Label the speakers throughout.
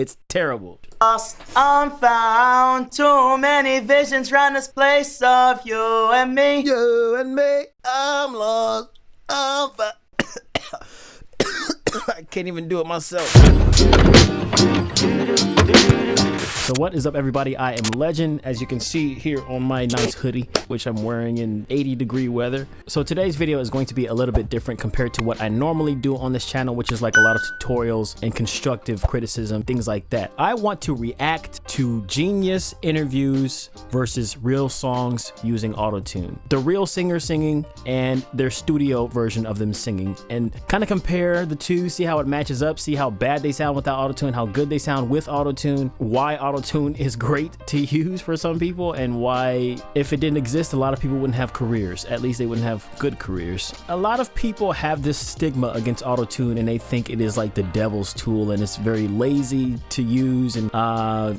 Speaker 1: It's terrible.
Speaker 2: Lost, I'm found. Too many visions round this place of you and me.
Speaker 1: You and me, I'm lost, I'm found. I can't even do it myself. So what is up, everybody? I am Legend, as you can see here on my nice hoodie, which I'm wearing in 80-degree weather. So today's video is going to be a little bit different compared to what I normally do on this channel, which is like a lot of tutorials and constructive criticism, things like that. I want to react to genius interviews versus real songs using autotune. The real singer singing and their studio version of them singing, and kind of compare the two, see how it matches up, see how bad they sound without autotune, how good they sound with autotune, why autotune is great to use for some people, and why if it didn't exist, a lot of people wouldn't have careers. At least they wouldn't have good careers. A lot of people have this stigma against autotune, and they think it is like the devil's tool and it's very lazy to use, and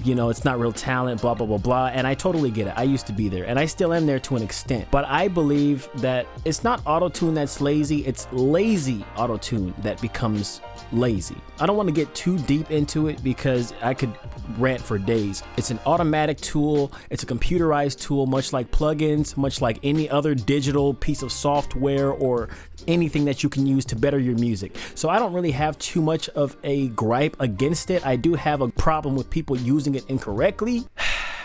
Speaker 1: you know, it's not real talent, blah blah blah blah. And I totally get it. I used to be there, and I still am there to an extent, but I believe that it's not autotune that's lazy, it's lazy autotune that becomes lazy. I don't want to get too deep into it because I could rant for days. It's an automatic tool, it's a computerized tool, much like plugins, much like any other digital piece of software or anything that you can use to better your music. So I don't really have too much of a gripe against it. I do have a problem with people using it incorrectly,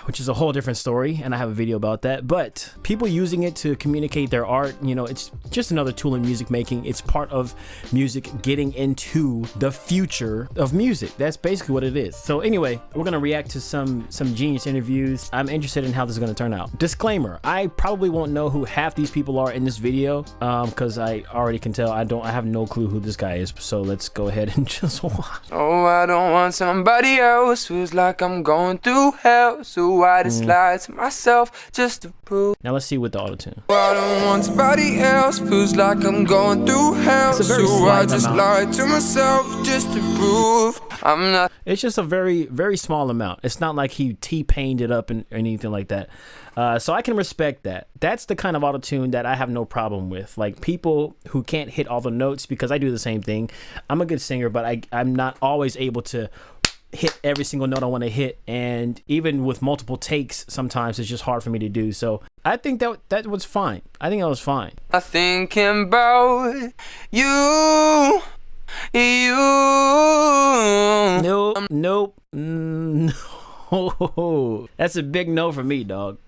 Speaker 1: which is a whole different story, and I have a video about that. But people using it to communicate their art, you know, it's just another tool in music making. It's part of music getting into the future of music. That's basically what it is. So anyway, we're gonna react to some genius interviews. I'm interested in how this is gonna turn out. Disclaimer, I probably won't know who half these people are in this video, because I already can tell I have no clue who this guy is. So let's go ahead and just watch.
Speaker 3: Oh, I don't want somebody else who's like I'm going through hell, so I just lie to myself just to prove.
Speaker 1: Now let's see with the autotune.
Speaker 3: I don't want somebody else who's like I'm going through hell, so I just lie to myself just to prove I'm not.
Speaker 1: It's just a very small amount. It's not like he T-pained it up and anything like that. So I can respect that. That's the kind of autotune that I have no problem with. Like people who can't hit all the notes, because I do the same thing. I'm a good singer, but I'm not always able to hit every single note I want to hit, and even with multiple takes sometimes it's just hard for me to do. So I think that was fine. I think that was fine.
Speaker 3: I'm thinking about you.
Speaker 1: Nope. No. That's a big no for me, dog.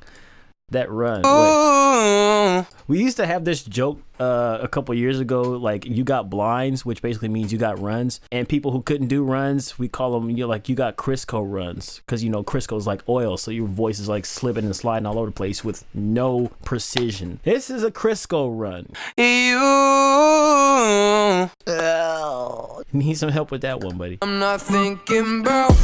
Speaker 1: That run. Wait. We used to have this joke a couple years ago, like you got blinds, which basically means you got runs, and people who couldn't do runs, we call them, you got Crisco runs, because you know Crisco is like oil, so your voice is like slipping and sliding all over the place with no precision. This is a Crisco run.
Speaker 3: You
Speaker 1: Need some help with that one, buddy.
Speaker 3: I'm not thinking about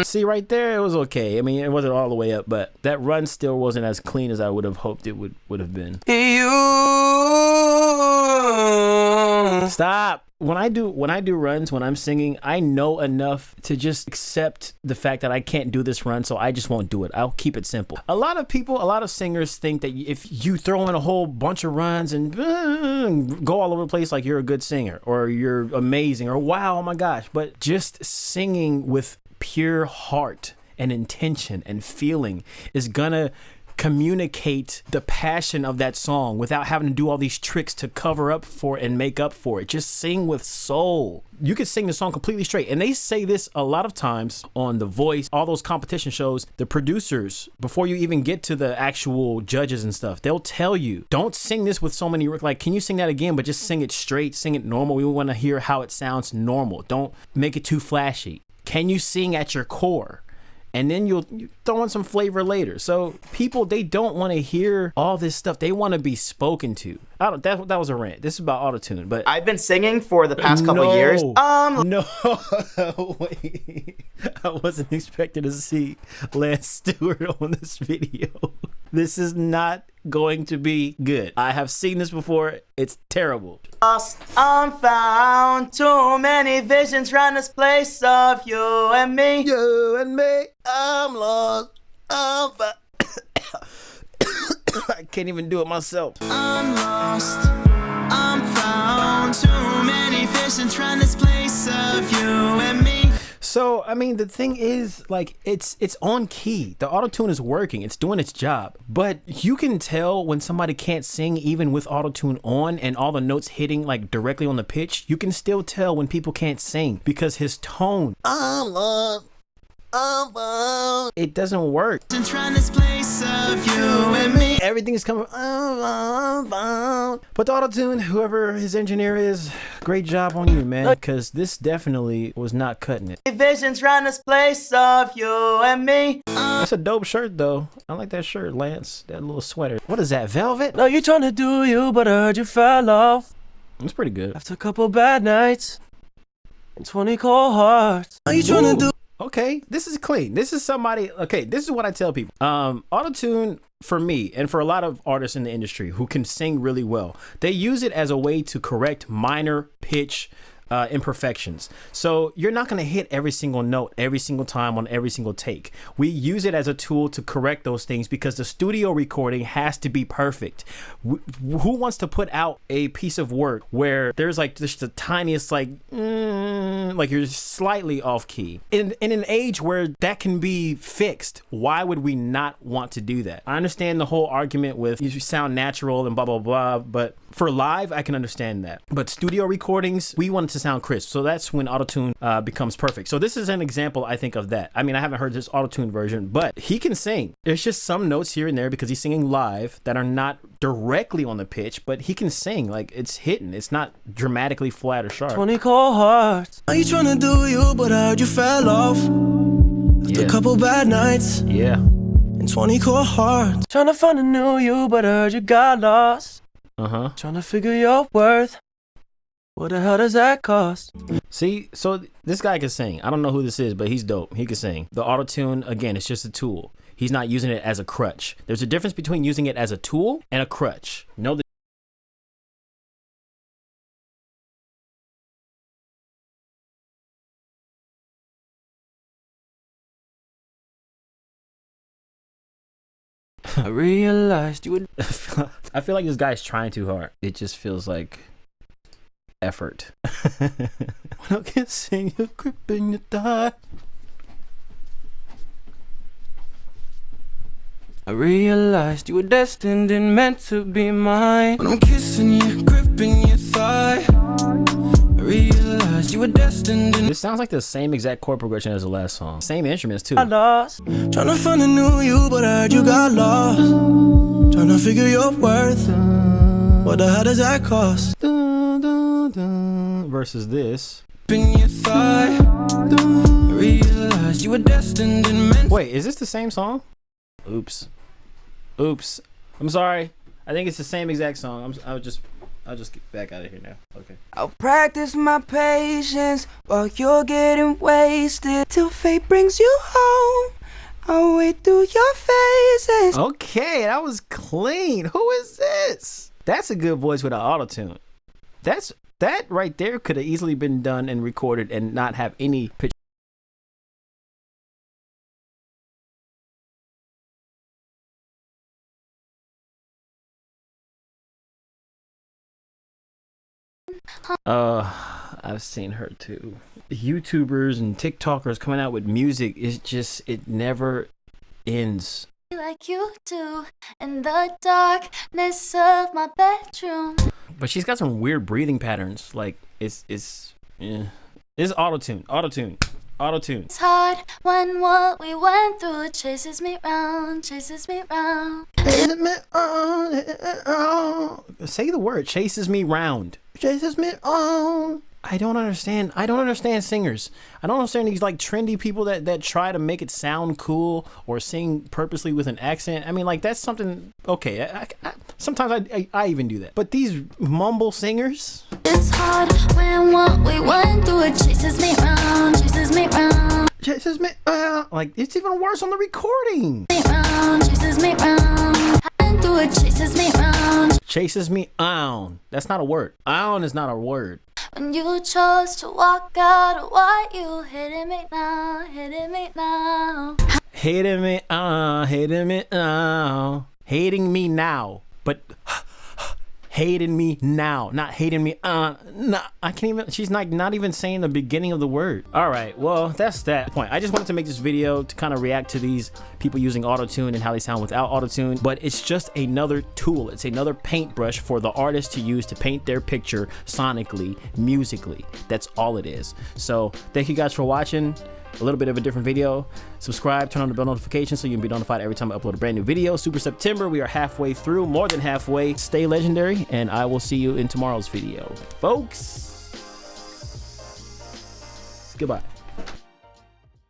Speaker 1: See right there, it was okay. I mean, it wasn't all the way up, but that run still wasn't as clean as I would have hoped it would have been. Stop. When I do runs, when I'm singing, I know enough to just accept the fact that I can't do this run, so I just won't do it. I'll keep it simple. A lot of singers think that if you throw in a whole bunch of runs and go all over the place, like you're a good singer or you're amazing or wow, oh my gosh. But just singing with pure heart and intention and feeling is gonna communicate the passion of that song without having to do all these tricks to cover up for it and make up for it. Just sing with soul. You can sing the song completely straight. And they say this a lot of times on The Voice, all those competition shows, the producers, before you even get to the actual judges and stuff, they'll tell you, don't sing this with so many, like, can you sing that again, but just sing it straight, sing it normal. We want to hear how it sounds normal. Don't make it too flashy. Can you sing at your core? And then you throw in some flavor later. So people, they don't want to hear all this stuff. They want to be spoken to. That was a rant. This is about autotune, but
Speaker 2: I've been singing for the past couple years.
Speaker 1: No, wait. I wasn't expecting to see Lance Stewart on this video. This is not going to be good. I have seen this before. It's terrible.
Speaker 2: Lost, I'm found. Too many visions round this place of you and me.
Speaker 1: You and me. I'm lost. I'm found. I can't even do it myself.
Speaker 2: I'm lost, I'm found. visions trying to place of you and me.
Speaker 1: So, I mean, the thing is, like, it's on key. The auto-tune is working. It's doing its job. But you can tell when somebody can't sing even with auto-tune on and all the notes hitting, like, directly on the pitch. You can still tell when people can't sing because his tone, it doesn't work. Everything is coming, but the auto-tune, whoever his engineer is, great job on you, man, because this definitely was not cutting it.
Speaker 2: Visions run this place of you and me.
Speaker 1: That's a dope shirt, though. I like that shirt, Lance. That little sweater. What is that, velvet?
Speaker 4: No, you trying to do you, but I heard you fell off.
Speaker 1: It's pretty good.
Speaker 4: After a couple bad nights and 20 cold hearts. Are you trying to do?
Speaker 1: Okay, this is clean. This is somebody, okay, this is what I tell people. Auto-tune, for me, and for a lot of artists in the industry who can sing really well, they use it as a way to correct minor pitch imperfections. So you're not going to hit every single note every single time on every single take. We use it as a tool to correct those things because the studio recording has to be perfect. Who wants to put out a piece of work where there's like just the tiniest like you're slightly off key? In an age where that can be fixed, why would we not want to do that? I understand the whole argument with you sound natural and blah blah blah, but for live I can understand that. But studio recordings, we want it to sound crisp, so that's when auto-tune becomes perfect. So this is an example, I think, of that. I mean, I haven't heard this auto-tune version, but he can sing. There's just some notes here and there because he's singing live that are not directly on the pitch, but he can sing. Like, it's hitting. It's not dramatically flat or sharp.
Speaker 4: 20 cold hearts. Are you trying to do you, but I heard you fell off. After a couple bad nights.
Speaker 1: Yeah.
Speaker 4: And 20 cold hearts. Trying to find a new you, but I heard you got lost. Trying to figure your worth. What the hell does that cost?
Speaker 1: See, so this guy can sing. I don't know who this is, but he's dope. He can sing. The auto-tune, again, it's just a tool. He's not using it as a crutch. There's a difference between using it as a tool and a crutch. Know the
Speaker 4: I realized you would.
Speaker 1: I feel like this guy's trying too hard. It just feels like effort. When I can sing, you're gripping your thigh.
Speaker 4: I realized you were destined and meant to be mine.
Speaker 3: When I'm kissing you, gripping your thigh, I realized you were destined and
Speaker 1: This sounds like the same exact chord progression as the last song. Same instruments too.
Speaker 4: I lost.
Speaker 3: trying to find a new you, but I heard you got lost. Trying to figure your worth. What the hell does that cost?
Speaker 1: Dun, dun, dun, versus this.
Speaker 3: In your thigh, I realized you were destined and meant.
Speaker 1: Wait, is this the same song? Oops. Oops. I'm sorry. I think it's the same exact song. I'll just get back out of here now. Okay.
Speaker 3: I'll practice my patience while you're getting wasted till fate brings you home. I'll wait through your phases.
Speaker 1: Okay, that was clean. Who is this? That's a good voice with an auto-tune. That right there could have easily been done and recorded and not have any pitch. I've seen her too. YouTubers and TikTokers coming out with music is just, it never ends.
Speaker 5: Like you do in the darkness of my bedroom.
Speaker 1: But she's got some weird breathing patterns. Like it's auto-tune.
Speaker 5: It's hard when what we went through chases me round, chases me round.
Speaker 1: Say the word, chases me round. Chases me on. I don't understand singers. I don't understand these like trendy people that try to make it sound cool or sing purposely with an accent. I mean, like, that's something, okay, sometimes I even do that. But these mumble singers.
Speaker 5: It's hard when what we went through it chases me round, chases me round.
Speaker 1: Chases me round. Like, it's even worse on the recording.
Speaker 5: Chases me round. Through it chases me round.
Speaker 1: Chases me on. That's not a word. On is not a word.
Speaker 5: When you chose to walk out, why you hitting me now, hitting me now.
Speaker 1: Hating me hating me now. Hating me now. But hating me now, not hating me. Nah, I can't even. She's not even saying the beginning of the word. All right, well, that's that point. I just wanted to make this video to kind of react to these people using auto-tune and how they sound without auto-tune, but it's just another tool. It's another paintbrush for the artist to use to paint their picture sonically, musically. That's all it is. So thank you guys for watching. A little bit of a different video. Subscribe, turn on the bell notification so you can be notified every time I upload a brand new video. Super September, we are halfway through, more than halfway. Stay legendary, and I will see you in tomorrow's video, folks. Goodbye.